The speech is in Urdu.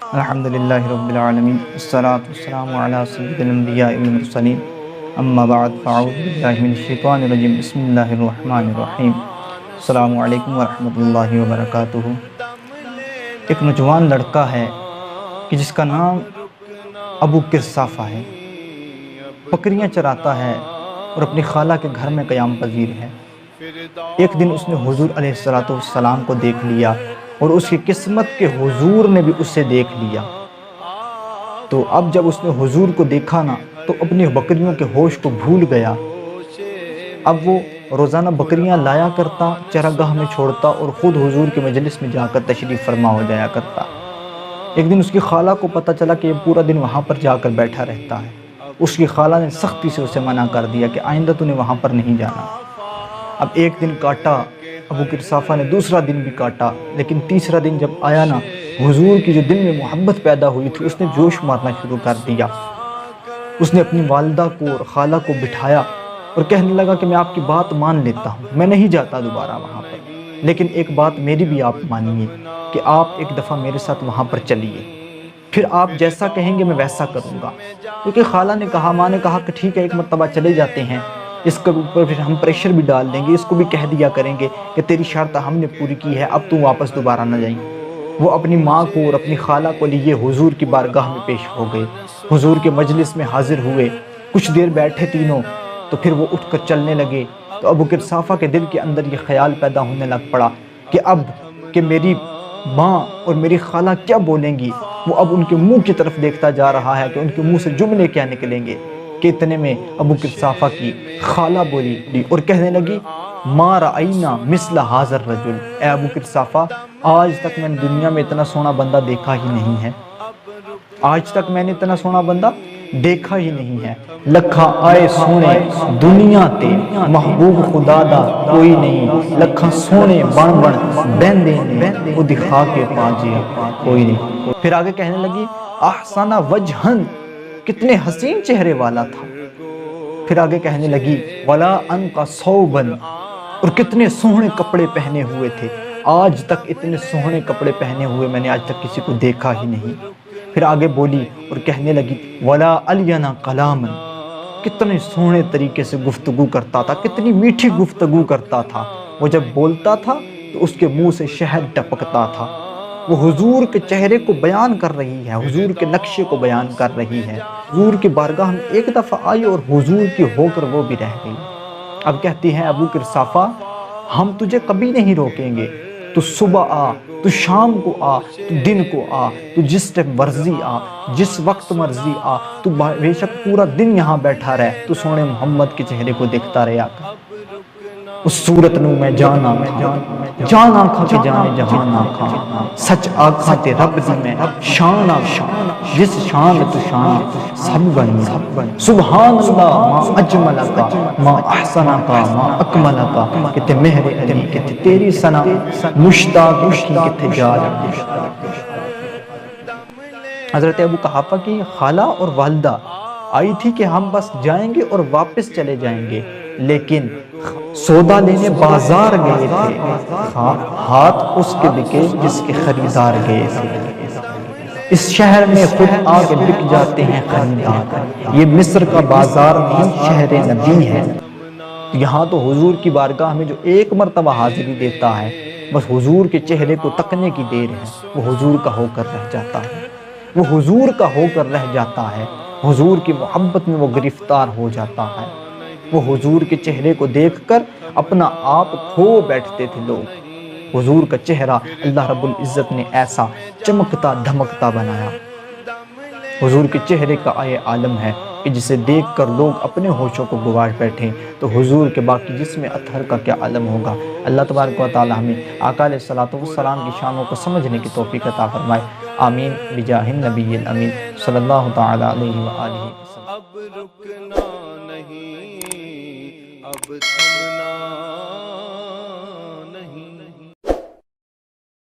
الحمدللہ رب العالمین والصلاة والسلام علی سید الانبیاء والمرسلین اما بعد فاعوذ باللہ من الشیطان الرجیم بسم اللہ الرحمن الرحیم السلام علیکم ورحمۃ اللہ وبرکاتہ۔ ایک نوجوان لڑکا ہے کہ جس کا نام ابو قرصافہ ہے، بکریاں چراتا ہے اور اپنی خالہ کے گھر میں قیام پذیر ہے۔ ایک دن اس نے حضور علیہ السلام کو دیکھ لیا اور اس کی قسمت کے حضور نے بھی اسے دیکھ لیا۔ تو اب جب اس نے حضور کو دیکھا نا تو اپنی بکریوں کے ہوش کو بھول گیا۔ اب وہ روزانہ بکریاں لایا کرتا، چراگاہ میں چھوڑتا اور خود حضور کے مجلس میں جا کر تشریف فرما ہو جایا کرتا۔ ایک دن اس کی خالہ کو پتہ چلا کہ یہ پورا دن وہاں پر جا کر بیٹھا رہتا ہے۔ اس کی خالہ نے سختی سے اسے منع کر دیا کہ آئندہ تو نے وہاں پر نہیں جانا۔ اب ایک دن کاٹا، ابو قرصافہ نے دوسرا دن بھی کاٹا، لیکن تیسرا دن جب آیا نا، حضور کی جو دل میں محبت پیدا ہوئی تھی اس نے جوش مارنا شروع کر دیا۔ اس نے اپنی والدہ کو اور خالہ کو بٹھایا اور کہنے لگا کہ میں آپ کی بات مان لیتا ہوں، میں نہیں جاتا دوبارہ وہاں پر، لیکن ایک بات میری بھی آپ مانیے کہ آپ ایک دفعہ میرے ساتھ وہاں پر چلیے، پھر آپ جیسا کہیں گے میں ویسا کروں گا۔ کیونکہ خالہ نے کہا، ماں نے کہا کہ ٹھیک ہے ایک مرتبہ چلے جاتے ہیں، اس کے اوپر پھر ہم پریشر بھی ڈال دیں گے، اس کو بھی کہہ دیا کریں گے کہ تیری شرط ہم نے پوری کی ہے، اب تو واپس دوبارہ نہ جائیں۔ وہ اپنی ماں کو اور اپنی خالہ کو لیے حضور کی بارگاہ میں پیش ہو گئے، حضور کے مجلس میں حاضر ہوئے۔ کچھ دیر بیٹھے تینوں تو پھر وہ اٹھ کر چلنے لگے۔ تو ابو قرصافہ کے دل کے اندر یہ خیال پیدا ہونے لگ پڑا کہ اب کہ میری ماں اور میری خالہ کیا بولیں گی۔ وہ اب ان کے منہ کی طرف دیکھتا جا رہا ہے کہ ان کے منہ سے جملے کیا نکلیں گے، کہ اتنے میں ابو قرصافہ کی خالہ بولی اور کہنے لگی، ما رأینا مثل ھذا الرجل، اے ابو قرصافہ آج تک میں نے دنیا میں اتنا سونا بندہ دیکھا ہی نہیں ہے، آج تک میں نے اتنا سونا بندہ دیکھا ہی نہیں ہے۔ لکھا آئے سونے دنیا تے محبوب خدا دا کوئی نہیں، لکھا سونے بن بن بہندے نے وہ دکھا کے پاجے کوئی نہیں۔ پھر آگے کہنے لگی، احسن وجہن، کتنے حسین چہرے والا تھا۔ پھر آگے کہنے لگی، ولا انقا ثوبن، اور کتنے سوہنے کپڑے پہنے ہوئے تھے، آج تک اتنے سوہنے کپڑے پہنے ہوئے میں نے آج تک کسی کو دیکھا ہی نہیں۔ پھر آگے بولی اور کہنے لگی، ولا الینا کلامن، کتنے سوہنے طریقے سے گفتگو کرتا تھا، کتنی میٹھی گفتگو کرتا تھا۔ وہ جب بولتا تھا تو اس کے منہ سے شہد ٹپکتا تھا۔ وہ حضور کے چہرے کو بیان کر رہی ہے، حضور کے نقشے کو بیان کر رہی ہے۔ حضور کی بارگاہ میں ایک دفعہ آئی اور حضور کی ہو کر وہ بھی رہ گئی۔ اب کہتی ہیں ابو قرصافہ، ہم تجھے کبھی نہیں روکیں گے، تو صبح آ، تو شام کو آ، تو دن کو آ، تو جس ٹائم مرضی آ، جس وقت مرضی آ، تو بے شک پورا دن یہاں بیٹھا رہ، تو سونے محمد کے چہرے کو دیکھتا رہا کر۔ اس صورت نو میں جان آکھاں، جان آکھاں کہ جانے جہان آکھاں، سچ آکھاں تے رب دی میں شان آکھاں، جس شان تو شان سب بنی۔ سبحان اللہ ما اجملکا ما احسنکا ما اکملکا، کتے مہر علی کتے تیری ثنا، مشتاق اکی کتے جال۔ حضرت ابو قحافہ کی خالہ اور والدہ آئی تھی کہ ہم بس جائیں گے اور واپس چلے جائیں گے، لیکن سودا لینے بازار گئے تھے، ہاتھ اس کے بکے جس کے خریدار گئے تھے۔ اس شہر میں خود آگے بک جاتے ہیں خریدار، یہ مصر کا بازار نہیں شہر نبی ہے۔ یہاں تو حضور کی بارگاہ میں جو ایک مرتبہ حاضری دیتا ہے، بس حضور کے چہرے کو تکنے کی دیر ہے، وہ حضور کا ہو کر رہ جاتا ہے، وہ حضور کا ہو کر رہ جاتا ہے، حضور کی محبت میں وہ گرفتار ہو جاتا ہے۔ وہ حضور کے چہرے کو دیکھ کر اپنا آپ کھو بیٹھتے تھے لوگ۔ حضور کا چہرہ اللہ رب العزت نے ایسا چمکتا دھمکتا بنایا۔ حضور کے چہرے کا آئے عالم ہے کہ جسے دیکھ کر لوگ اپنے ہوشوں کو گواہ بیٹھیں، تو حضور کے باقی جسم اطہر کا کیا عالم ہوگا۔ اللہ تبارک و تعالی ہمیں آقا علیہ الصلوۃ والسلام کی شانوں کو سمجھنے کی توفیق عطا فرمائے، آمین بجاہ النبی الامین صلی اللہ تعالی علیہ وآلہ وسلم۔ اب رکنا نہیں، اب تھمنا